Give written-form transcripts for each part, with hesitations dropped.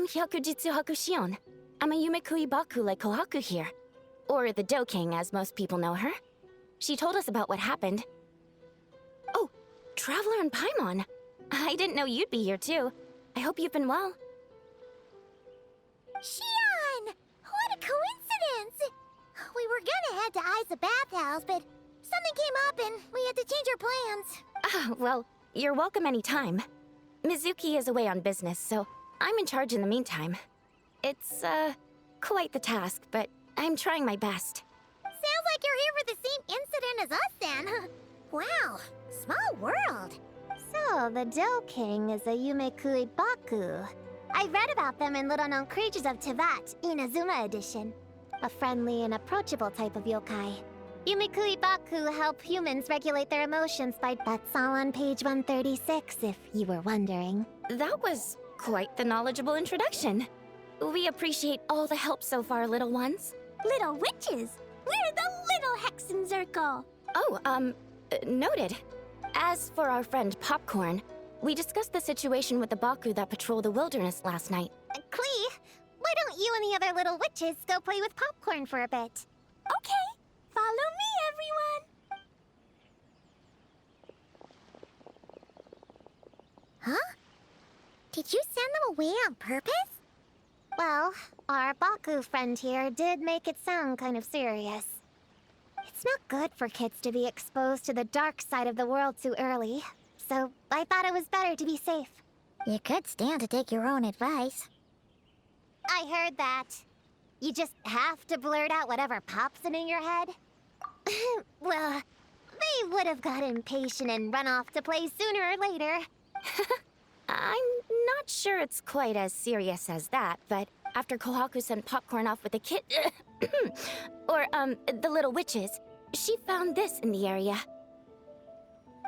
Hyakujitsu Hakushion. I'm a Yumekui Baku like Kohaku here. Or the Doking, as most people know her. She told us about what happened. Oh, Traveler and Paimon. I didn't know you'd be here too. I hope you've been well. Shion! What a coincidence! We were gonna head to Aiza bathhouse, but something came up and we had to change our plans. Ah, well, you're welcome anytime. Mizuki is away on business, so I'm in charge in the meantime. It's, quite the task, but I'm trying my best. Sounds like you're here for the same incident as us then. Wow, small world. So, the Dough King is a Yumekui Baku. I read about them in Little Known Creatures of Teyvat, Inazuma edition. A friendly and approachable type of yokai. Yumekui Baku help humans regulate their emotions that's all on page 136, if you were wondering. That was quite the knowledgeable introduction. We appreciate all the help so far, little ones. Little witches! We're the Little Hexen Circle! Oh, noted. As for our friend Popcorn, we discussed the situation with the Baku that patrol the wilderness last night. Klee, why don't you and the other little witches go play with Popcorn for a bit? Okay, follow me, everyone! Huh? Did you send them away on purpose? Well, our Baku friend here did make it sound kind of serious. It's not good for kids to be exposed to the dark side of the world too early, so I thought it was better to be safe. You could stand to take your own advice. I heard that. You just have to blurt out whatever pops in your head. Well, they would have got impatient and run off to play sooner or later. I'm not sure it's quite as serious as that, but after Kohaku sent Popcorn off with the kid... the little witches, she found this in the area.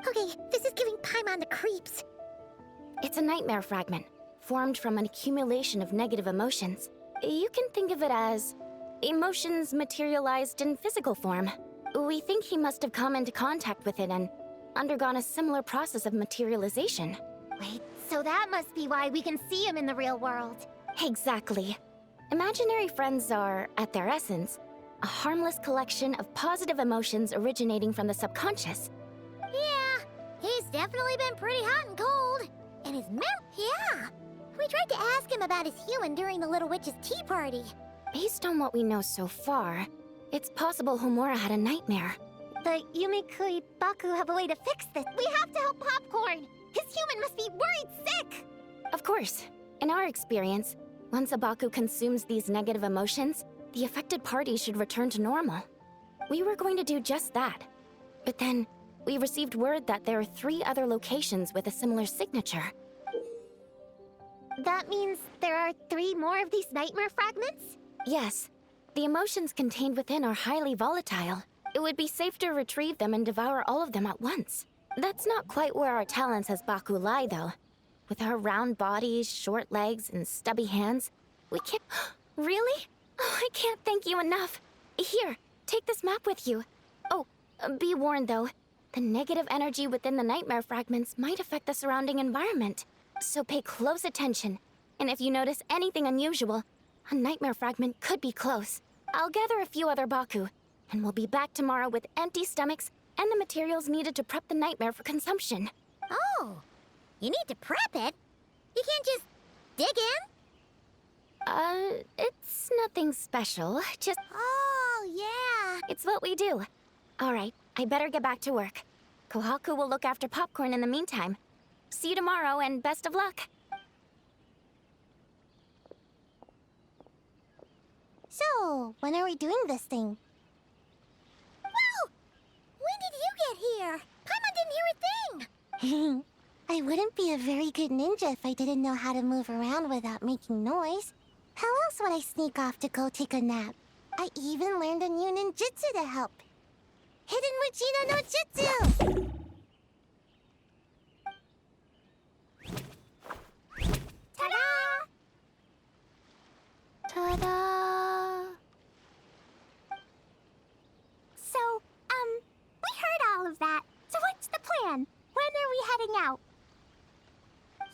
Okay, this is giving Paimon the creeps. It's a nightmare fragment, formed from an accumulation of negative emotions. You can think of it as emotions materialized in physical form. We think he must have come into contact with it and undergone a similar process of materialization. Wait, so that must be why we can see him in the real world. Exactly. Imaginary friends are, at their essence, a harmless collection of positive emotions originating from the subconscious. Yeah, he's definitely been pretty hot and cold. And his mouth, yeah. We tried to ask him about his human during the Little Witch's tea party. Based on what we know so far, it's possible Homura had a nightmare. The Yumekui Baku have a way to fix this. We have to help Popcorn. His human must be worried sick. Of course. In our experience, once a Baku consumes these negative emotions, the affected party should return to normal. We were going to do just that. But then, we received word that there are 3 other locations with a similar signature. That means there are 3 more of these nightmare fragments? Yes. The emotions contained within are highly volatile. It would be safe to retrieve them and devour all of them at once. That's not quite where our talents as Baku lie, though. With our round bodies, short legs, and stubby hands, we can't... Really? Oh, I can't thank you enough. Here, take this map with you. Oh, be warned, though. The negative energy within the nightmare fragments might affect the surrounding environment. So pay close attention. And if you notice anything unusual, a nightmare fragment could be close. I'll gather a few other Baku, and we'll be back tomorrow with empty stomachs and the materials needed to prep the nightmare for consumption. Oh, you need to prep it? You can't just dig in? It's nothing special, just... Oh, yeah. It's what we do. All right, I better get back to work. Kohaku will look after Popcorn in the meantime. See you tomorrow, and best of luck. So, when are we doing this thing? Whoa! When did you get here? Paimon didn't hear a thing! I wouldn't be a very good ninja if I didn't know how to move around without making noise. How else would I sneak off to go take a nap? I even learned a new ninjutsu to help. Hidden Wujino no Jutsu! Ta-da! Ta-da! So, we heard all of that. So what's the plan? When are we heading out?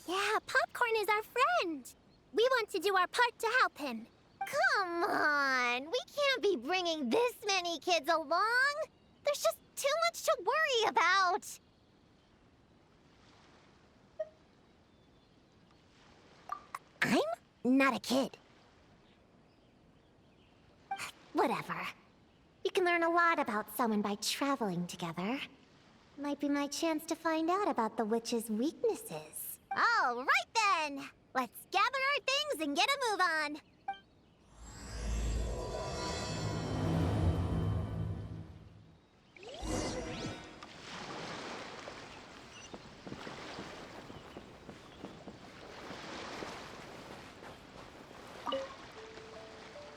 Yeah, Popcorn is our friend. We want to do our part to help him. Come on! We can't be bringing this many kids along! There's just too much to worry about! I'm not a kid. Whatever. You can learn a lot about someone by traveling together. Might be my chance to find out about the witch's weaknesses. All right then! Let's gather our things and get a move on!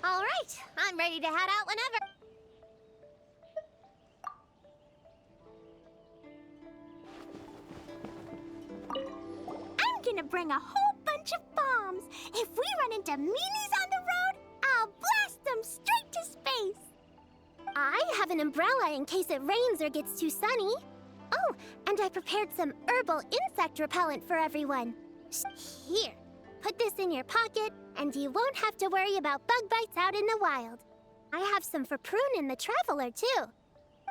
All right, I'm ready to head out whenever. I'm gonna bring a whole bunch of bombs. If we run into meanies on the road, I'll blast them straight to space. I have an umbrella in case it rains or gets too sunny. Oh, and I prepared some herbal insect repellent for everyone. Here, put this in your pocket, and you won't have to worry about bug bites out in the wild. I have some for Prune in the Traveler, too.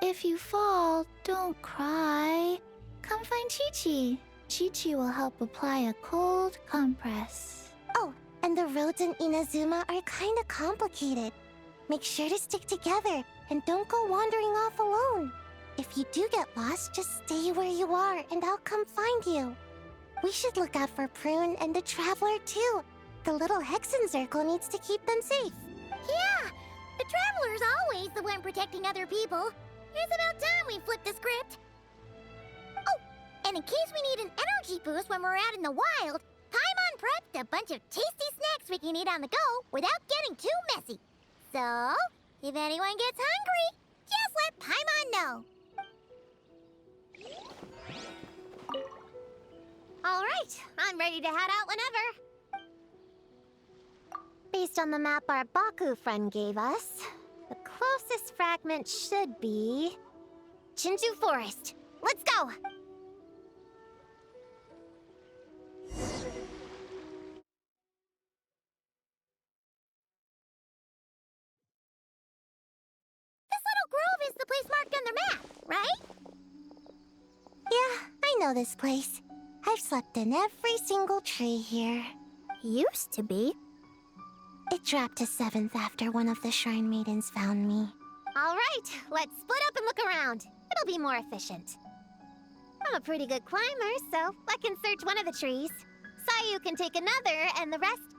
If you fall, don't cry. Come find Chi-Chi. Chi-Chi will help apply a cold compress. Oh, and the roads in Inazuma are kinda complicated. Make sure to stick together, and don't go wandering off alone. If you do get lost, just stay where you are, and I'll come find you. We should look out for Prune and the Traveler, too. The little Hexen Circle needs to keep them safe. Yeah, the Traveler's always the one protecting other people. It's about time we flip the script. Oh, and in case we need an energy boost when we're out in the wild, Paimon prepped a bunch of tasty snacks we can eat on the go without getting too messy. So, if anyone gets hungry, just let Paimon know. All right, I'm ready to head out whenever. Based on the map our Baku friend gave us, the closest fragment should be Chinju Forest. Let's go! This little grove is the place marked on the map, right? Yeah, I know this place. I've slept in every single tree here. Used to be. It dropped to 7th after one of the Shrine Maidens found me. All right, let's split up and look around. It'll be more efficient. I'm a pretty good climber, so I can search one of the trees. Sayu can take another, and the rest...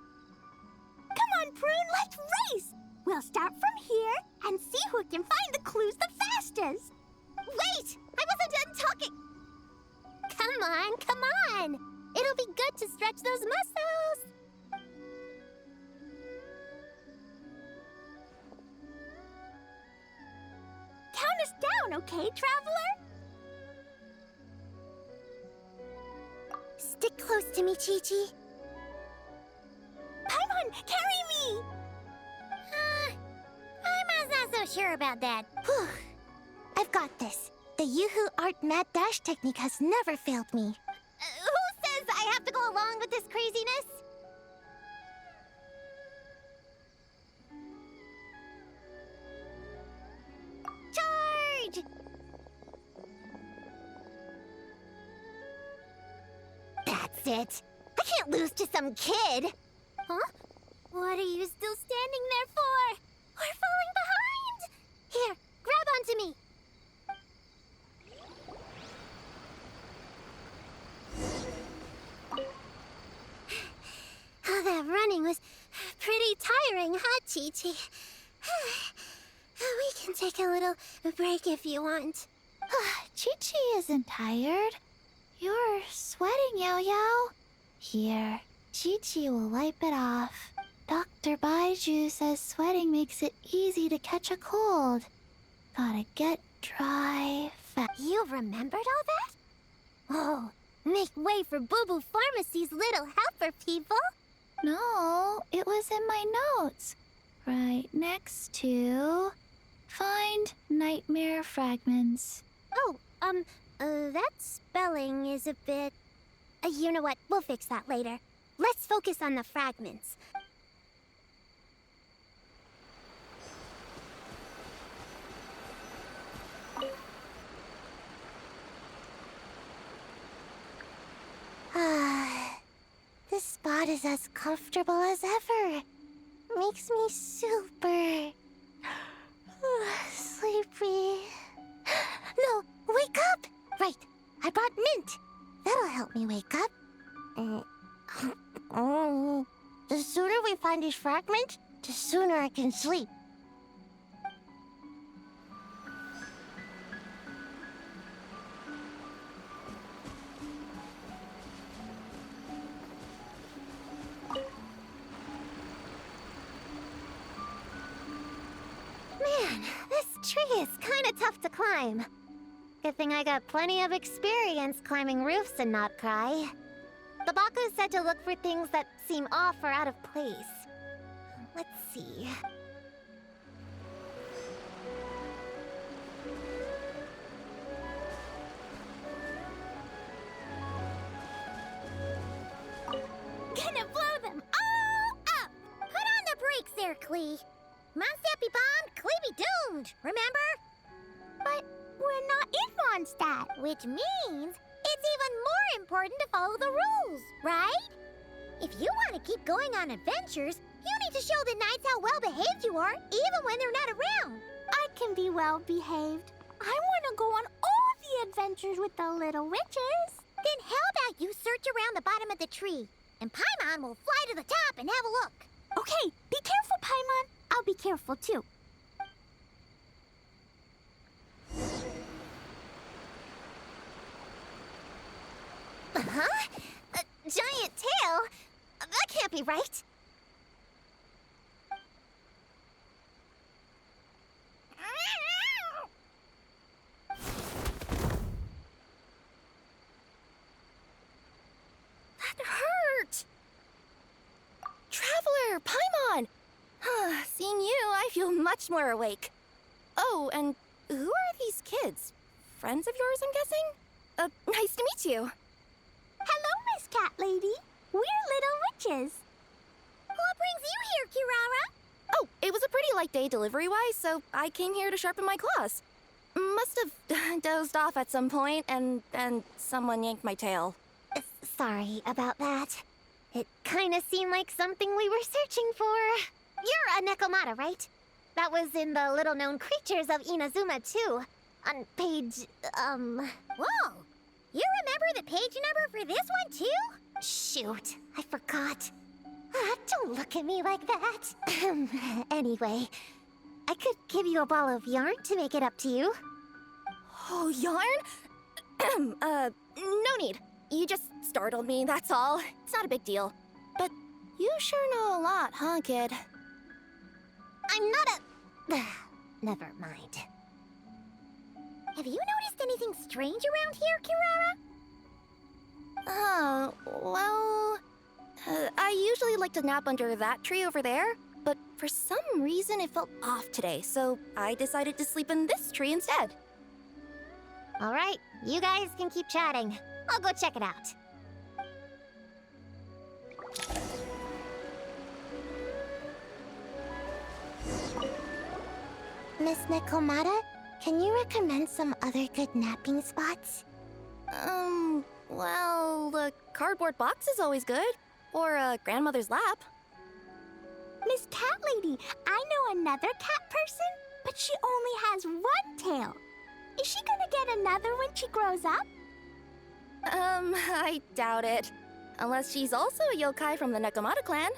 Come on, Prune, let's race! We'll start from here and see who can find the clues the fastest. Wait! I wasn't done talking! Come on, come on! It'll be good to stretch those muscles! Count us down, okay, Traveler? Stick close to me, Chi-Chi. Paimon, carry me! Paimon's not so sure about that. Whew. I've got this. The Yoo-Hoo Art Mad Dash technique has never failed me. Who says I have to go along with this craziness? Charge! That's it. I can't lose to some kid. Huh? What are you still standing there for? We're falling behind! Here, grab onto me. Oh, that running was pretty tiring, huh, Chi-Chi? We can take a little break if you want. Chi-Chi isn't tired. You're sweating, Yao-Yao. Here, Chi-Chi will wipe it off. Dr. Baiju says sweating makes it easy to catch a cold. Gotta get dry fast. You remembered all that? Oh, make way for Boo Boo Pharmacy's little helper, people. No, it was in my notes. Right next to... Find nightmare fragments. Oh, that spelling is a bit... you know what? We'll fix that later. let's focus on the fragments. This spot is as comfortable as ever. Makes me super sleepy. No, wake up! Right, I brought mint. That'll help me wake up. The sooner we find these fragments, the sooner I can sleep. Man, this tree is kinda tough to climb. Good thing I got plenty of experience climbing roofs and not cry. The Baku said to look for things that seem off or out of place. Let's see. Gonna blow them all up! Put on the brakes there, Klee. Mondstadt be bombed, Klee be doomed, remember? But we're not in Mondstadt, which means it's even more important to follow the rules, right? If you want to keep going on adventures, you need to show the knights how well-behaved you are, even when they're not around. I can be well-behaved. I want to go on all the adventures with the little witches. Then how about you search around the bottom of the tree, and Paimon will fly to the top and have a look. Okay, be careful, Paimon. I'll be careful, too. Huh? A giant tail? That can't be right. That hurt! Traveler, Paimon! Seeing you, I feel much more awake. Oh, and who are these kids? Friends of yours, I'm guessing? Nice to meet you. Hello, Miss Cat Lady. We're little witches. What brings you here, Kirara? Oh, it was a pretty light day delivery-wise, so I came here to sharpen my claws. Must have dozed off at some point, and someone yanked my tail. Sorry about that. It kind of seemed like something we were searching for. You're a Nekomata, right? That was in the little-known creatures of Inazuma, too. On page, Whoa! You remember the page number for this one, too? Shoot, I forgot. Don't look at me like that. Anyway, I could give you a ball of yarn to make it up to you. Oh, yarn? No need. You just startled me, that's all. It's not a big deal. But you sure know a lot, huh, kid? I'm not a... Never mind. Have you noticed anything strange around here, Kirara? Oh, well... I usually like to nap under that tree over there, but for some reason it felt off today, so I decided to sleep in this tree instead. All right, you guys can keep chatting. I'll go check it out. Miss Nekomata, can you recommend some other good napping spots? Well, the cardboard box is always good. Or a grandmother's lap. Miss Cat Lady, I know another cat person, but she only has one tail. Is she gonna get another when she grows up? I doubt it. Unless she's also a yokai from the Nekomata clan.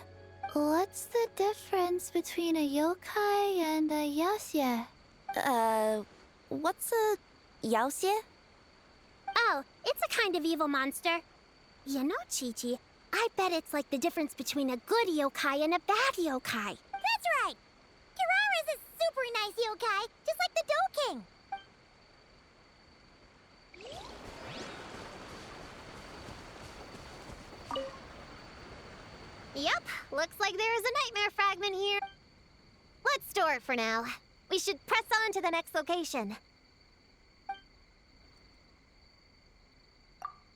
What's the difference between a yokai and a yaoxie? What's a yaoxie? Oh, it's a kind of evil monster. You know, Chi-Chi, I bet it's like the difference between a good yokai and a bad yokai. That's right! Kirara's a super nice yokai, just like the Doking. Yep, looks like there's a nightmare fragment here. Let's store it for now. We should press on to the next location.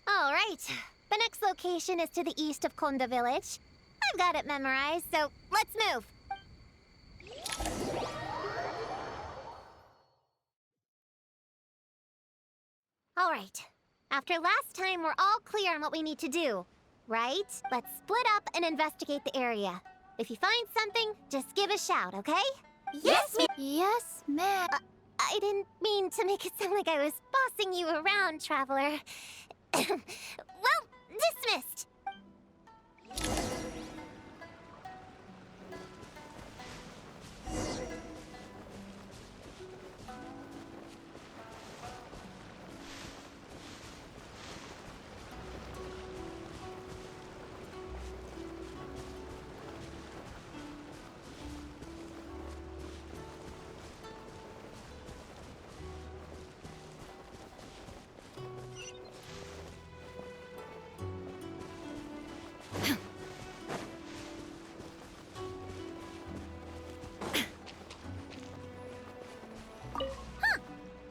All right, The next location is to the east of Konda Village. I've got it memorized, so let's move. All right. After last time, we're all clear on what we need to do, right? Let's split up and investigate the area. If you find something, just give a shout, okay? Yes, ma'am. I didn't mean to make it sound like I was bossing you around, traveler. Well, dismissed.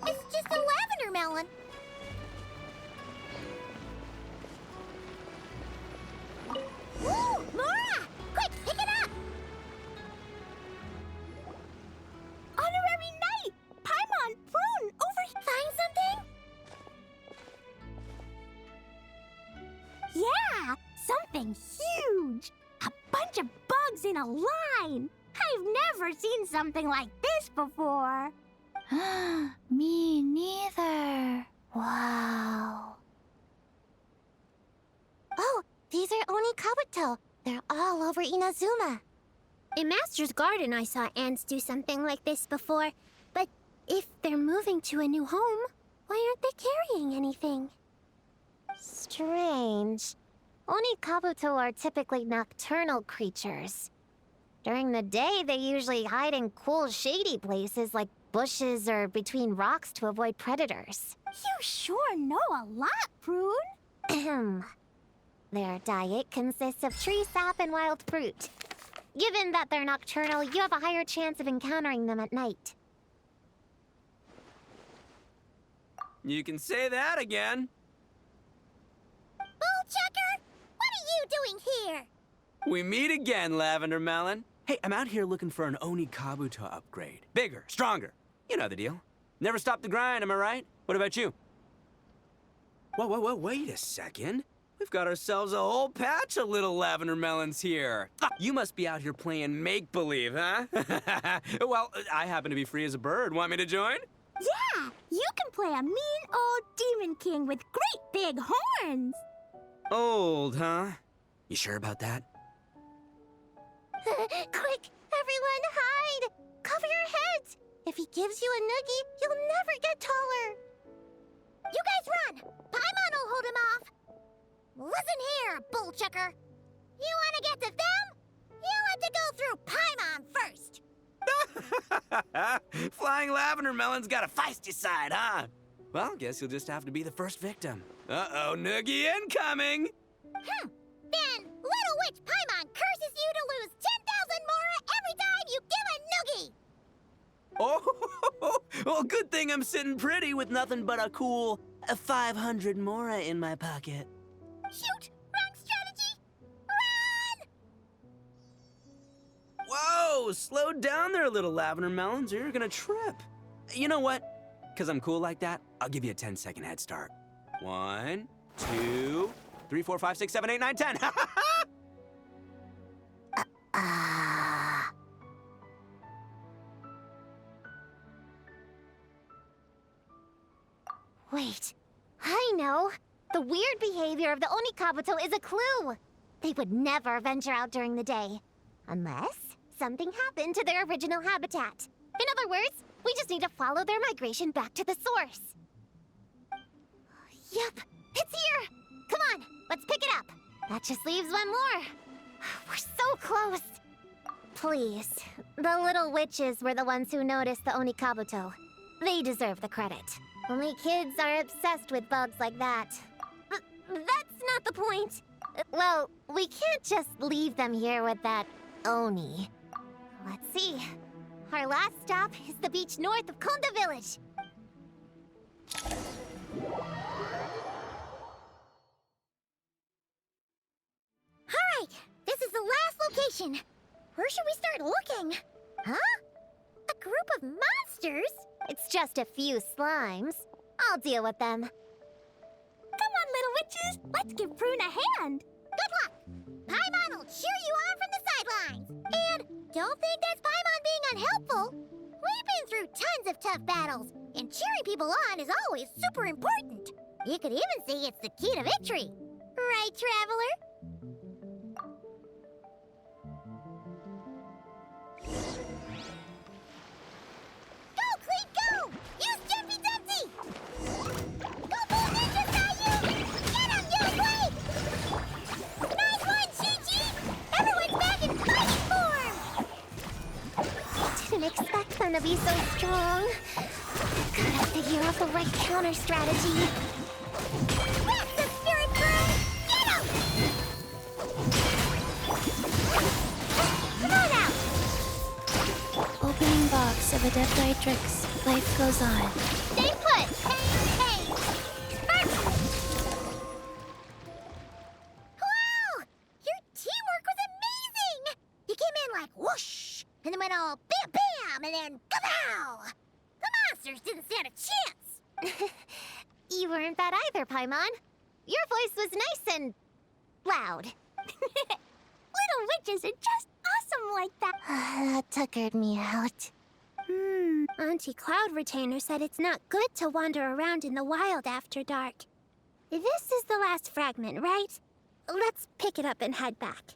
It's just a lavender melon. Woo! Mora! Quick, pick it up! Honorary Knight! Paimon, Prune, over... Find something? Yeah! Something huge! A bunch of bugs in a line! I've never seen something like this before. Me neither. Wow. Oh, these are Oni Kabuto. They're all over Inazuma. In Master's Garden, I saw ants do something like this before. But if they're moving to a new home, why aren't they carrying anything? Strange. Oni Kabuto are typically nocturnal creatures. During the day, they usually hide in cool, shady places like bushes or between rocks to avoid predators. You sure know a lot, Prune. Ahem. Their diet consists of tree sap and wild fruit. Given that they're nocturnal, you have a higher chance of encountering them at night. You can say that again. Bullchecker, what are you doing here? We meet again, Lavender Melon. Hey, I'm out here looking for an Oni Kabuto upgrade. Bigger, stronger. You know the deal. Never stop the grind, am I right? What about you? Whoa, wait a second. We've got ourselves a whole patch of little Lavender Melons here. You must be out here playing make-believe, huh? Well, I happen to be free as a bird. Want me to join? Yeah, you can play a mean old demon king with great big horns. Old, huh? You sure about that? Quick, everyone hide! Cover your heads! If he gives you a noogie, you'll never get taller. You guys run! Paimon will hold him off. Listen here, Bullchecker. You want to get to them? You have to go through Paimon first. Flying Lavender Melon's got a feisty side, huh? Well, guess you'll just have to be the first victim. Uh-oh, noogie incoming! Then Little Witch Paimon curses you to lose 10,000 Mora every time you give a noogie. Oh, well, good thing I'm sitting pretty with nothing but a cool 500 Mora in my pocket. Shoot! Wrong strategy! Run! Whoa, slow down there, little Lavender Melons, or you're gonna trip. You know what? Because I'm cool like that, I'll give you a 10-second head start. 1, 2, 3, 4, 5, 6, 7, 8, 9, 10. Wait, I know. The weird behavior of the Oni Kabuto is a clue. They would never venture out during the day. Unless something happened to their original habitat. In other words, we just need to follow their migration back to the source. Yep, it's here! Come on, let's pick it up. That just leaves one more. We're so close. Please, the little witches were the ones who noticed the Oni Kabuto. They deserve the credit. Only kids are obsessed with bugs like that. That's not the point. Well, we can't just leave them here with that Oni. Let's see. Our last stop is the beach north of Konda Village. location. Where should we start looking? Huh? A group of monsters? It's just a few slimes. I'll deal with them. Come on, little witches. Let's give Prune a hand. Good luck! Paimon will cheer you on from the sidelines. And don't think that's Paimon being unhelpful. We've been through tons of tough battles, and cheering people on is always super important. You could even say it's the key to victory. Right, Traveler? Go, Clean, go! Use Jumpy Dumpty! Go, Bull Ninja Sayu! Get him, Yoplait! Nice one, Chi-Chi! Everyone's back in fighting form! Didn't expect them to be so strong. Gotta figure out the right counter strategy. That's the spirit, Prune! Get him! Come on out! Opening box of Adeptitrix. Life goes on. Stay put! Hey! Spark! Wow! Your teamwork was amazing! You came in like whoosh, and then went all bam bam, and then kapow! The monsters didn't stand a chance! You weren't bad either, Paimon. Your voice was nice and loud. Little witches are just awesome like that. That tuckered me out. Auntie Cloud Retainer said it's not good to wander around in the wild after dark. This is the last fragment, right? Let's pick it up and head back.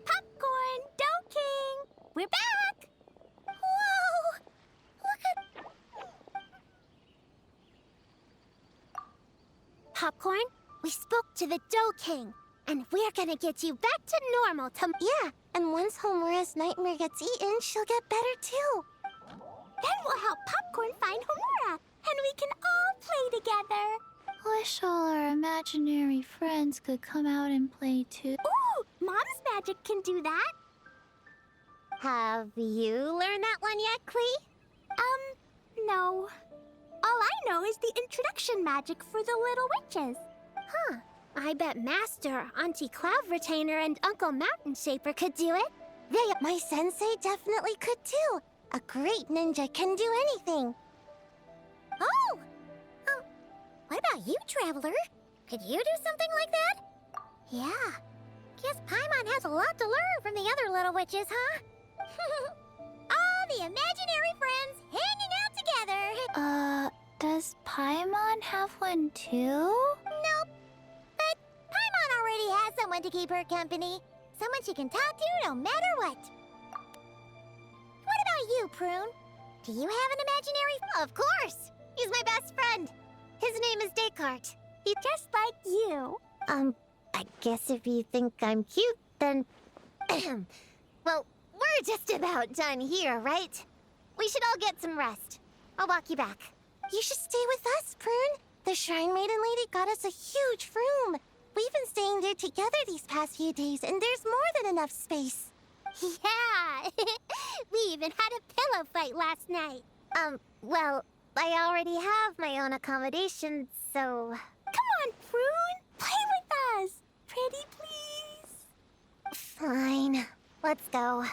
Popcorn, Dough King! We're back! Whoa! Look at... Popcorn, we spoke to the Dough King, and we're gonna get you back to normal Yeah, and once Homura's nightmare gets eaten, she'll get better too. Then we'll help Popcorn find Homura, and we can all play together. Wish all our imaginary friends could come out and play too. Ooh, Mom's magic can do that. Have you learned that one yet, Klee? No. All I know is the introduction magic for the little witches. Huh. I bet Master, Auntie Cloud Retainer, and Uncle Mountain Shaper could do it. My sensei definitely could too. A great ninja can do anything. Oh! What about you, Traveler? Could you do something like that? Yeah. Guess Paimon has a lot to learn from the other little witches, huh? All the imaginary friends hanging out together. Does Paimon have one too? Nope. But Paimon already has someone to keep her company. Someone she can talk to no matter what. What about you, Prune? Do you have an imaginary... Of course! He's my best friend. His name is Descartes. He's just like you. I guess if you think I'm cute, then... Well, we're just about done here, right? We should all get some rest. I'll walk you back. You should stay with us, Prune. The Shrine Maiden Lady got us a huge room. We've been staying there together these past few days, and there's more than enough space. Yeah. We even had a pillow fight last night. Well, I already have my own accommodation, so... Come on, Prune. Play with us. Pretty please. Fine. Let's go.